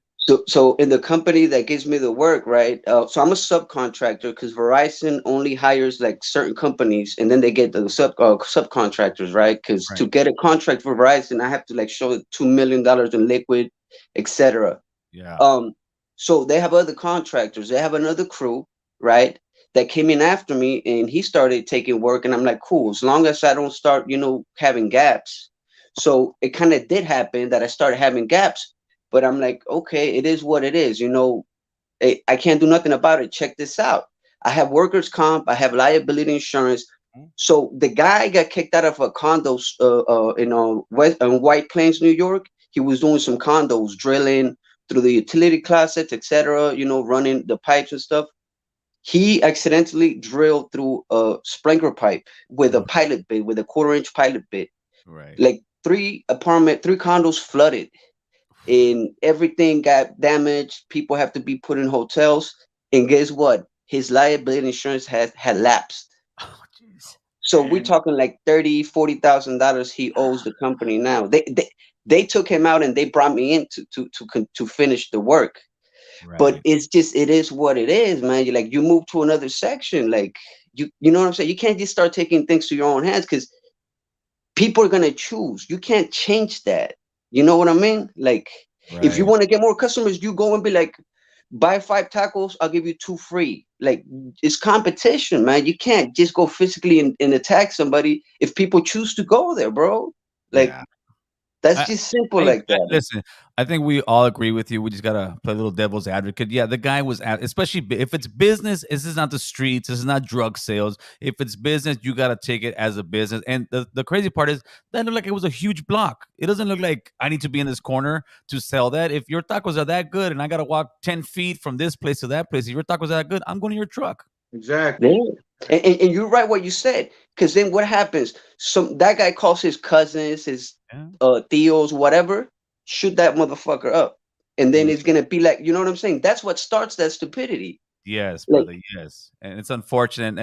So in the company that gives me the work, right? So I'm a subcontractor because Verizon only hires like certain companies, and then they get the subcontractors, right? Because Right. to get a contract for Verizon, I have to like show $2 million in liquid, etc. Yeah. So they have other contractors. They have another crew, right? That came in after me, and he started taking work, and I'm like, cool, as long as I don't start, having gaps. So it kind of did happen that I started having gaps, but I'm like, okay, it is what it is. I can't do nothing about it. Check this out. I have workers' comp. I have liability insurance. Mhm. So the guy got kicked out of a condo in White Plains, New York. He was doing some condos, drilling through the utility closets, etc. Running the pipes and stuff. He accidentally drilled through a sprinkler pipe with a Oh, pilot bit, with a quarter-inch pilot bit. right. Like three condos flooded, and everything got damaged. People have to be put in hotels. And guess what? His liability insurance had lapsed. Oh, jeez. So we're talking like $30,000-$40,000 he owes the company now. They took him out and they brought me in to finish the work. But Right. it is what it is, man. You move to another section, like you know what I'm saying. You can't just start taking things to your own hands because people are gonna choose. You can't change that. You know what I mean? Like, if you Right. want to get more customers, you go and be like, buy 5 tacos, I'll give you 2 free. Like, it's competition, man. You can't just go physically and attack somebody if people choose to go there, bro. Like, Yeah. that's I, just simple like that. listen. I think we all agree with you. We just gotta play a little devil's advocate. Yeah, the guy was especially if it's business. This is not the streets. This is not drug sales. If it's business, you gotta take it as a business. And the crazy part is that looked like it was a huge block. It doesn't look like I need to be in this corner to sell that. If your tacos are that good, and I gotta walk 10 feet from this place to that place, if your tacos are that good, I'm going to your truck. Exactly. Yeah. And you're right what you said. Because then what happens? That guy calls his cousins, his Yeah. tios, whatever, shoot that motherfucker up. And then Yeah. it's gonna be like, you know what I'm saying? That's what starts that stupidity. Yes, Like, brother. Yes, and it's unfortunate,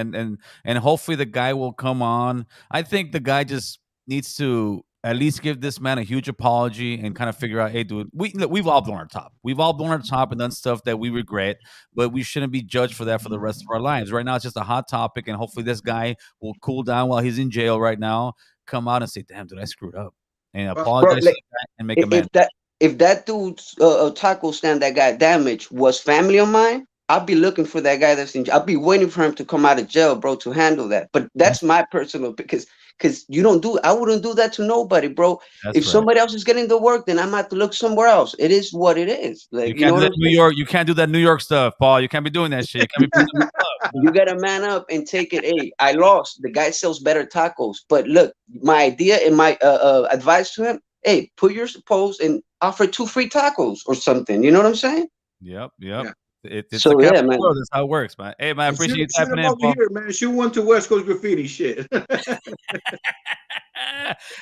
and hopefully the guy will come on. I think the guy just needs to at least give this man a huge apology and kind of figure out, hey, dude, we've all blown our top. We've all blown our top and done stuff that we regret, but we shouldn't be judged for that for the rest of our lives. Right now, it's just a hot topic, and hopefully this guy will cool down while he's in jail right now. Come out and say, damn, dude, I screwed up, and bro, apologize to like the guy and make if, amends. if that if that dude's taco stand that got damaged was family of mine, I'll be looking for that guy that's in. I'll be waiting for him to come out of jail, bro, to handle that. But Yeah, that's my personal because you don't do. I wouldn't do that to nobody, bro. that's If right. somebody else is getting the work, then I'm have to look somewhere else. It is what it is. You Like, you know can't do what that I'm New saying? York. You can't do that New York stuff, Paul. You can't be doing that shit. You can't be putting them in clubs. You gotta man up and take it. Hey, I lost. The guy sells better tacos. But look, my idea and my advice to him: hey, put your post and offer 2 free tacos or something. You know what I'm saying? Yep, yep. Yeah. It's the So yeah, capital man. world. That's how it works, man. Hey, man, I And appreciate you shoot tapping him in, over Paul. here, man. Shoot one to West Coast Graffiti shit.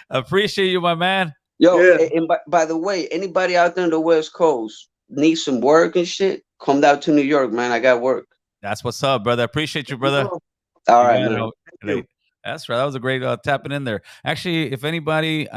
Appreciate you, my man. Yo, Yeah. and by the way, anybody out there in the West Coast needs some work and shit, come down to New York, man. I got work. That's what's up, brother. Appreciate you, There you brother. go. All You right, got it. man. Thank you. Like, that's right. That was a great tapping in there. Actually, if anybody,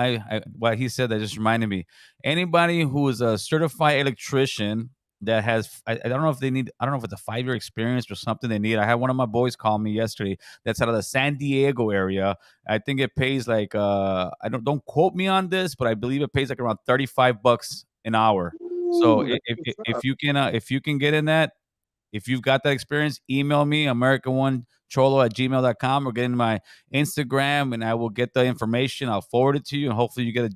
what he said that just reminded me. Anybody who is a certified electrician that has, I don't know if they need, I don't know if it's a 5 year experience or something they need. I had one of my boys call me yesterday. That's out of the San Diego area. I think it pays like, I don't quote me on this, but I believe it pays like around $35 an hour. So Ooh, that's what's up. if you can get in that, if you've got that experience, email me, American1Cholo@gmail.com, or get in my Instagram and I will get the information. I'll forward it to you and hopefully you get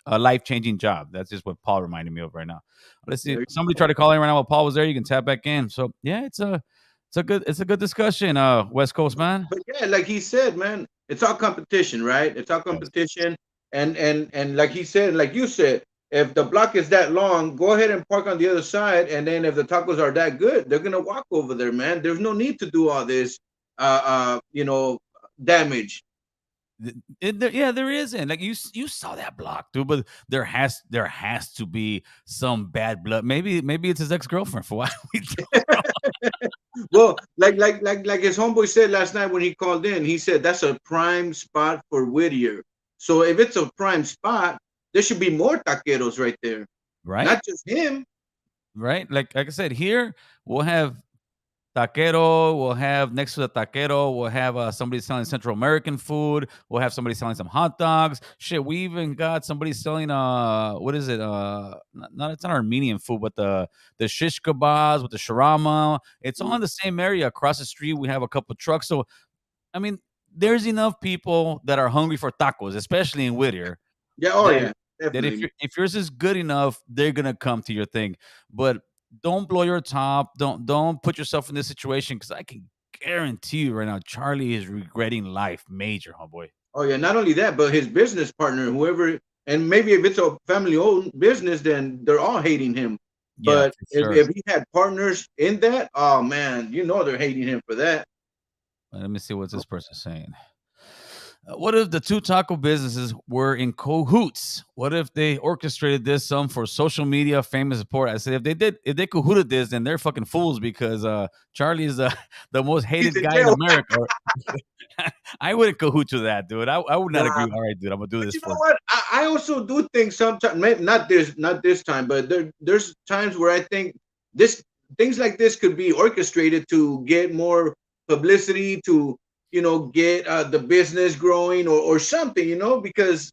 a life changing job. That's just what Paul reminded me of right now. Let's see. There you Somebody go. tried to call in right now while Paul was there. You can tap back in. So yeah, it's a good discussion, West Coast man. But yeah, like he said, man, it's all competition, right? It's all Yes. competition. And like he said, like you said, if the block is that long, go ahead and park on the other side. And then if the tacos are that good, they're gonna walk over there, man. There's no need to do all this damage. Yeah, there isn't. Like you saw that block, dude. But there has to be some bad blood. Maybe it's his ex girlfriend for why we don't. Well, like his homeboy said last night when he called in, he said that's a prime spot for Whittier. So if it's a prime spot, there should be more taqueros right there, Right, not just him. right. Like I said, here we'll have taquero. We'll have next to the taquero. We'll have somebody selling Central American food. We'll have somebody selling some hot dogs. Shit, we even got somebody selling what is it? Not it's not Armenian food, but the shish kebabs with the shawarma. It's all in the same area across the street. We have a couple trucks. So I mean, there's enough people that are hungry for tacos, especially in Whittier, Yeah, oh that yeah, that definitely. if yours is good enough, they're gonna come to your thing. But don't blow your top. Don't put yourself in this situation because I can guarantee you right now, Charlie is regretting life major, homeboy. Oh yeah, not only that, but his business partner, whoever, and maybe if it's a family-owned business, then they're all hating him. Yeah, But for if, sure. if he had partners in that, oh man, you know they're hating him for that. Let me see what this person's saying. What if the two taco businesses were in cahoots? What if they orchestrated this some for social media, famous support? I said if they cahooted this, then they're fucking fools because Charlie is the most He's hated in guy in jail. America. I wouldn't cahoot to that, dude. I would not agree. Nah, All right, dude, I'm gonna do but this you know for. what? I also do think sometimes, maybe not this time, but there's times where I think this things like this could be orchestrated to get more publicity, to get the business growing or something, because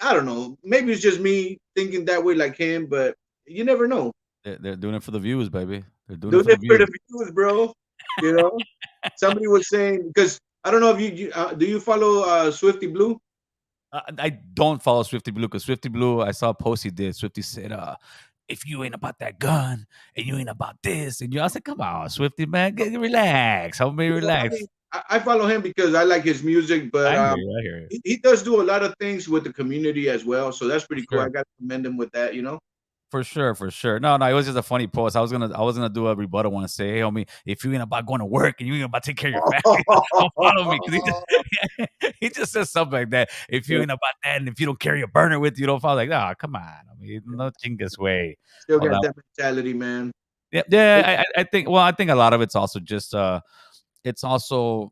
I don't know. Maybe it's just me thinking that way like him, but you never know. They're doing it for the views, baby. They're doing it Doing for the it for the views. views, bro. You know, somebody was saying because I don't know if do you follow Swifty Blue? I don't follow Swifty Blue because Swifty Blue, I saw a post he did. Swifty said, if you ain't about that gun and you ain't about this, and I said, come on, Swifty, man, relax. Help me Well, I relax. mean, I follow him because I like his music, but I hear you. I hear you. he does do a lot of things with the community as well. So that's pretty cool. Sure. I got to commend him with that. For sure, for sure. No, no, it was just a funny post. I was gonna do a rebuttal one and say, hey, homie, if you ain't about going to work and you ain't about to take care of your family, don't follow me. Because he just says something like that. If you ain't about that, and if you don't carry a burner with you, don't follow. Like, oh, come on. I mean, no chingas way. Still All got that. that mentality, man. Yeah, yeah. I think. Well, I think a lot of it's also just. It's also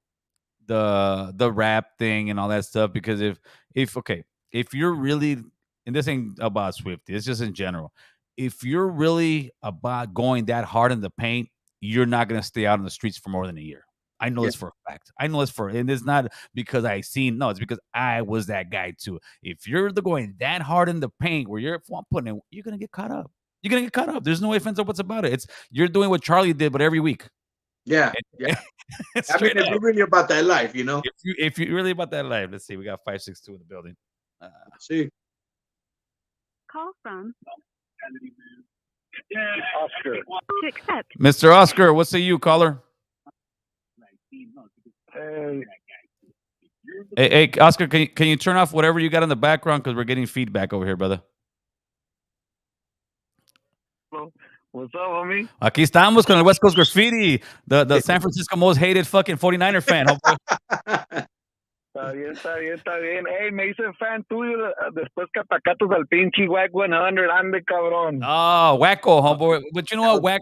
the rap thing and all that stuff. Because if you're really, and this ain't about Swifty, it's just in general. If you're really about going that hard in the paint, you're not gonna stay out in the streets for more than a year. I know Yeah. this for a fact. I know this and it's not because I seen. No, it's because I was that guy too. If you're going that hard in the paint, where you're putting in, you're gonna get caught up. You're gonna get caught up. There's no way offense of what's about it. It's you're doing what Charlie did, but every week. Yeah, yeah. I mean, if you're really about that life, you know. If you're really about that life, let's see. We got 562 in the building. See. Call from Oscar. to accept. Mr. Oscar, what say you, caller? Hey, Oscar, can you turn off whatever you got in the background because we're getting feedback over here, brother. What's up, homie? Aquí estamos con el West Coast Graffiti, the San Francisco most hated fucking 49er fan. Homeboy. Está bien. Hey, me hice fan tuyo después que atacaste al pinche Wack 100. Ande, cabrón. Oh, Wacko, homeboy. But you know what?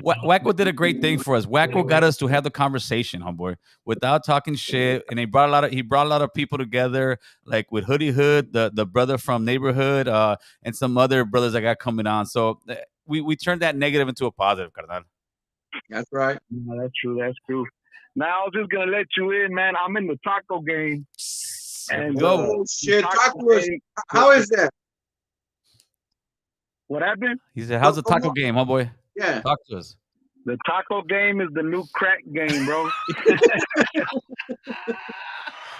Wacko did a great thing for us. Wacko got us to have the conversation, homeboy, without talking shit. And he brought a lot of people together, like with Hoodie Hood, the brother from Neighborhood, and some other brothers that got coming on. So we turned that negative into a positive, carnal. That's right. Yeah, that's true. Now, I was just going to let you in, man. I'm in the taco game. And, oh, shit. Tacos. How is that? What happened? He said, how's the taco game, homeboy? Yeah. Talk to us. The taco game is the new crack game, bro.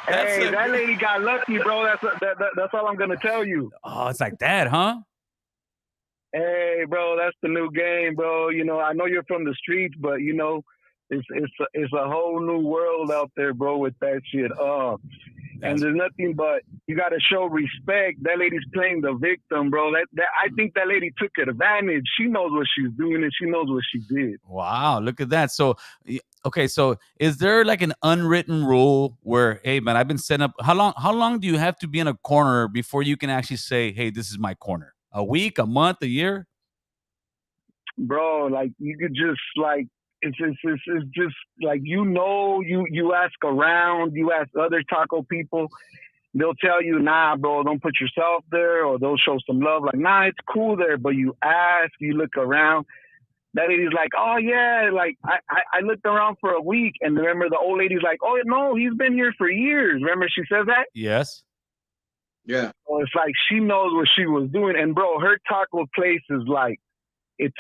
Hey, that lady got lucky, bro. That's all I'm going to tell you. Oh, it's like that, huh? Hey, bro, that's the new game, bro. You know, I know you're from the streets, but, you know, it's a whole new world out there, bro, with that shit. And there's nothing but you got to show respect. That lady's playing the victim, bro. I think that lady took advantage. She knows what she's doing and she knows what she did. Wow, look at that. So, okay, so is there like an unwritten rule where, hey, man, I've been setting up. How long do you have to be in a corner before you can actually say, hey, this is my corner? A week, a month, a year? Bro, like you could just like. It's just like, you know, you ask around, you ask other taco people, they'll tell you, nah, bro, don't put yourself there, or they'll show some love, like, nah, it's cool there, but you ask, you look around. That lady's like, oh yeah, like I looked around for a week, and remember the old lady's like, oh no, he's been here for years. Remember she says that? Yes. Yeah. So it's like she knows what she was doing, and bro, her taco place is like, it's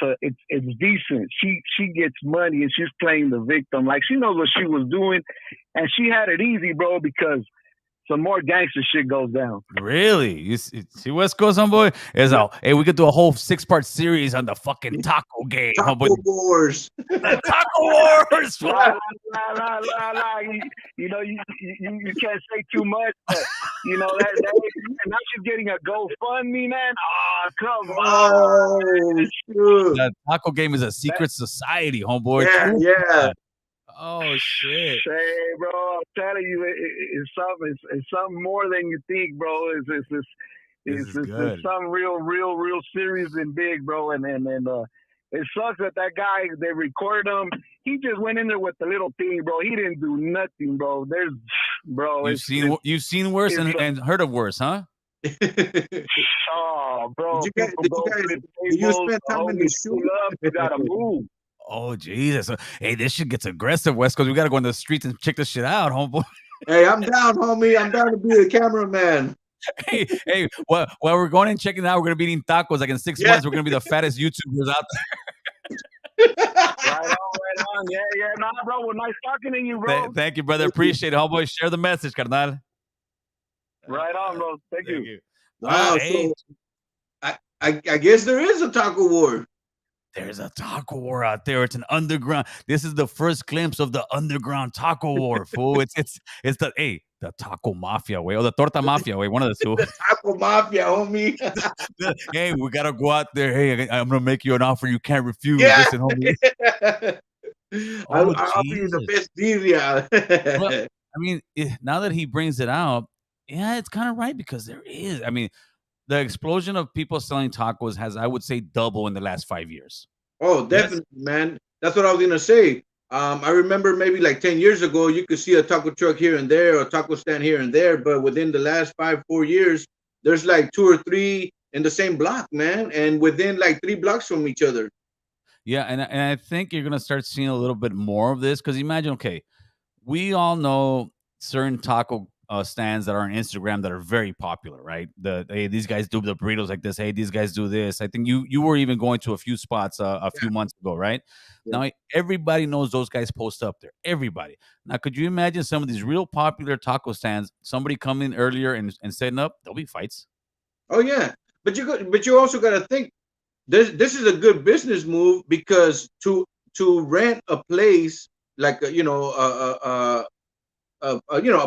decent. She gets money and she's playing the victim. Like she knows what she was doing, and she had it easy, bro, because some more gangster shit goes down. Really? You see West Coast, homeboy? Hey, we could do a whole 6-part series on the fucking taco game, Taco homeboy. Wars. The Taco Wars. La. You know, you can't say too much, but you know that now she's getting a GoFundMe, man. Oh, come on. Shoot. The taco game is a secret society, homeboy. Yeah. Oh shit. Hey, bro, I'm telling you, it's something more than you think, bro. It's something real serious and big, bro. And it sucks that guy, they recorded him. He just went in there with the little thing, bro. He didn't do nothing, bro. You've seen worse and heard of worse, huh? Oh, bro. Did you spend time in the shoot? You gotta move. Oh Jesus! Hey, this shit gets aggressive, West Coast. We gotta go in the streets and check this shit out, homeboy. Hey, I'm down, homie. I'm down to be a cameraman. Hey, while we're going and checking it out, we're gonna be eating tacos. Like in 6 months, we're gonna be the fattest YouTubers out there. Right on. Yeah. Nah, bro. Well, nice talking to you, bro. Thank you, brother. Appreciate it, homeboy. Share the message, carnal. Right on, bro. Thank you. Wow. So I guess there is a taco war. there's a taco war out there. It's an underground. This is the first glimpse of the underground taco war, fool. It's the taco mafia way or the torta mafia way, one of the two. The taco mafia, homie. Hey, we gotta go out there. Hey, I'm gonna make you an offer you can't refuse. Yeah. Listen, homie. I'll Oh, offer you the Jesus. best birria. Well, I mean, now that he brings it out, yeah, it's kind of right because there is. I mean, the explosion of people selling tacos has, I would say, double in the last 5 years. Oh, Yes. definitely, man. That's what I was gonna say. I remember maybe like 10 years ago, you could see a taco truck here and there, or a taco stand here and there, but within the last 5, 4 years, there's like 2 or 3 in the same block, man, and within like 3 blocks from each other. Yeah, and I think you're gonna start seeing a little bit more of this because imagine, okay, we all know certain taco stands that are on Instagram that are very popular, right? Hey, these guys do the burritos like this. Hey, these guys do this. I think you were even going to a few spots a few months ago, right? Yeah. Now everybody knows those guys post up there. Everybody. Now, could you imagine some of these real popular taco stands? Somebody coming earlier and setting up, there'll be fights. Oh yeah, but you also got to think this is a good business move because to rent a place like a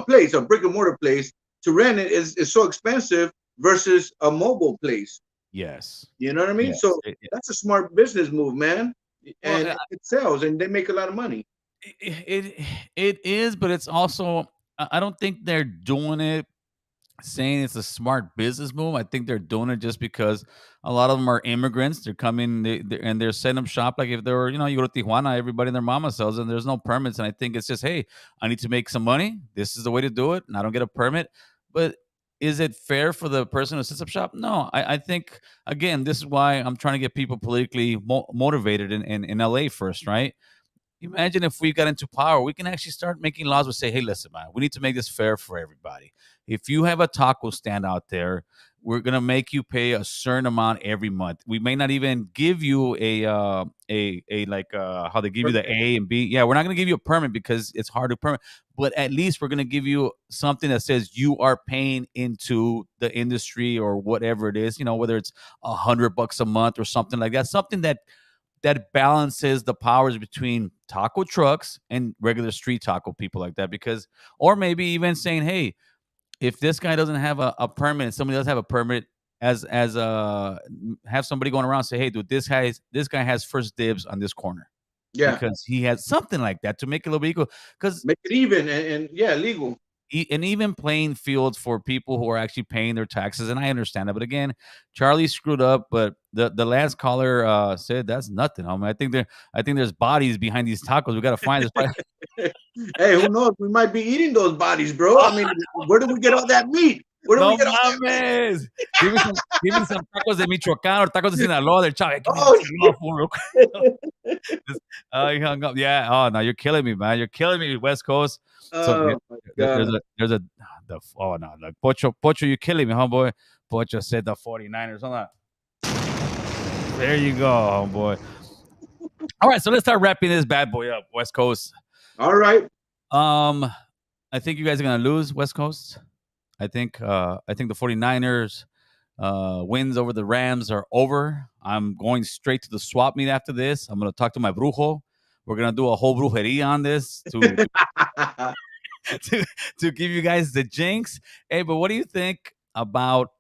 place, a brick and mortar place, to rent it is so expensive versus a mobile place. Yes. You know what I mean? Yes. So that's a smart business move, man. Well, And it sells, and they make a lot of money. it is, but it's also I don't think they're doing it saying it's a smart business move. I think they're doing it just because a lot of them are immigrants. They're coming and they're setting up shop like if they were, you go to Tijuana, everybody and their mama sells and there's no permits. And I think it's just, hey, I need to make some money. This is the way to do it. And I don't get a permit. But is it fair for the person who sets up shop? No, I think, again, this is why I'm trying to get people politically motivated in LA first, right? Imagine if we got into power, we can actually start making laws that say, hey, listen, man, we need to make this fair for everybody. If you have a taco stand out there, we're gonna make you pay a certain amount every month. We may not even give you a like how they give you the A and B. Yeah, we're not gonna give you a permit because it's hard to permit, but at least we're gonna give you something that says you are paying into the industry or whatever it is. Whether it's $100 a month or something like that. Something that balances the powers between taco trucks and regular street taco people like that. Because, or maybe even saying, hey, if this guy doesn't have a permit and somebody does have a permit, as have somebody going around and say, hey, dude, this guy has first dibs on this corner. Yeah, because he has something like that to make it a little bit equal. Because make it even and yeah, legal. And even playing fields for people who are actually paying their taxes. And I understand that. But again, Charlie screwed up. But the last caller said that's nothing. I think there's bodies behind these tacos. We got to find this. Hey, who knows? We might be eating those bodies, bro. I mean, where do we get all that meat? Where do we get all that meat? Give me some tacos de Michoacán or tacos de Sinaloa. They're Chavo. He hung up. Yeah. Oh no, you're killing me, man. You're killing me, West Coast. So there's a oh no, like Pocho, you're killing me, homeboy. Pocho said the 49ers. Hold on. There you go, homeboy. All right, so let's start wrapping this bad boy up, West Coast. All right. I think you guys are gonna lose, West Coast. I think the 49ers wins over the Rams are over. I'm going straight to the swap meet after this. I'm gonna talk to my brujo. We're gonna do a whole brujeria on this to to give you guys the jinx. Hey, but what do you think about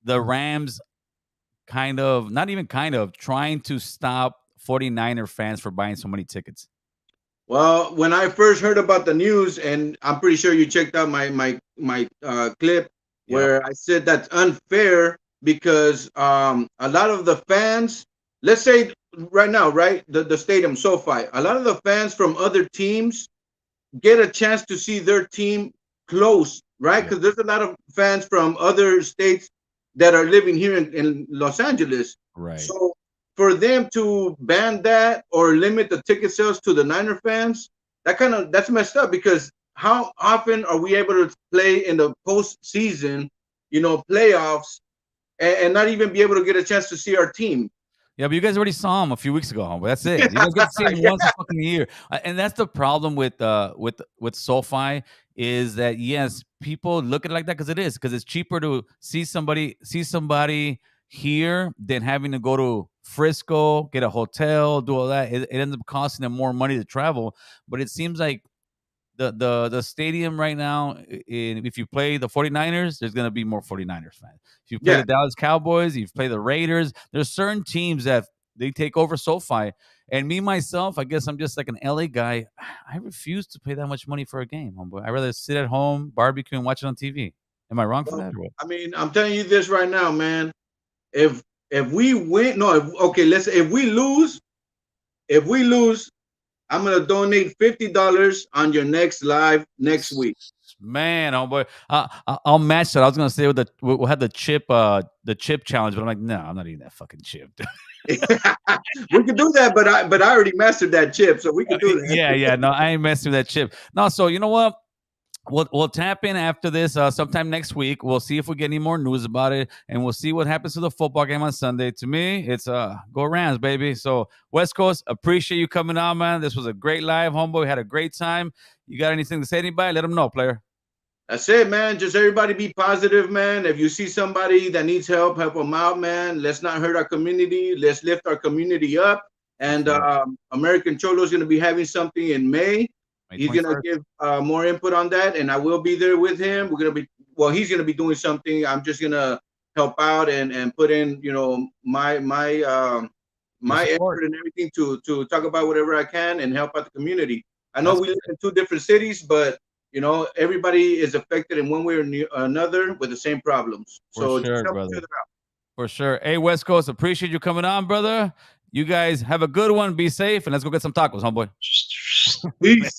the Rams trying to stop 49er fans for buying so many tickets? Well, when I first heard about the news, and I'm pretty sure you checked out my clip where I said that's unfair because a lot of the fans, let's say right now, right, the stadium SoFi, a lot of the fans from other teams get a chance to see their team close, right? Because there's a lot of fans from other states that are living here in Los Angeles. Right. So for them to ban that or limit the ticket sales to the Niner fans, that's messed up because how often are we able to play in the postseason, playoffs, and not even be able to get a chance to see our team? Yeah, but you guys already saw him a few weeks ago. But that's it. You guys get to see him once a fucking year, and that's the problem with SoFi is that yes, people look at it like that because it's cheaper to see somebody here than having to go to Frisco, get a hotel, do all that. It ends up costing them more money to travel. But it seems like the stadium right now, if you play the 49ers, there's going to be more 49ers fans. If you play the Dallas Cowboys, you play the Raiders, there's certain teams that they take over SoFi. And me, myself, I guess I'm just like an LA guy. I refuse to pay that much money for a game, homeboy. I'd rather sit at home, barbecue, and watch it on TV. Am I wrong for that? Or what? I mean, I'm telling you this right now, man. If we win, no, if we lose, I'm gonna donate $50 on your next live next week. Man, oh boy, I'll match that. I was gonna say we'll have the chip challenge, but I'm like, no, I'm not eating that fucking chip. We could do that, but I already mastered that chip, so we could do that. Yeah, no, I ain't messing with that chip. No, so you know what? We'll tap in after this sometime next week. We'll see if we get any more news about it, and we'll see what happens to the football game on Sunday. To me, it's go Rams, baby. So West Coast, appreciate you coming on, man. This was a great live, homeboy. We had a great time. You got anything to say to anybody? Let them know, player. That's it, man. Just everybody be positive, man. If you see somebody that needs help them out, man. Let's not hurt our community. Let's lift our community up. And American Cholo is going to be having something in May. He's going to give more input on that, and I will be there with him. We're going to be, he's going to be doing something. I'm just going to help out and put in, my effort and everything to talk about whatever I can and help out the community. I know we live in two different cities, but everybody is affected in one way or another with the same problems. So just help each other out. For sure. Hey, West Coast, appreciate you coming on, brother. You guys have a good one. Be safe, and let's go get some tacos, homeboy. Peace.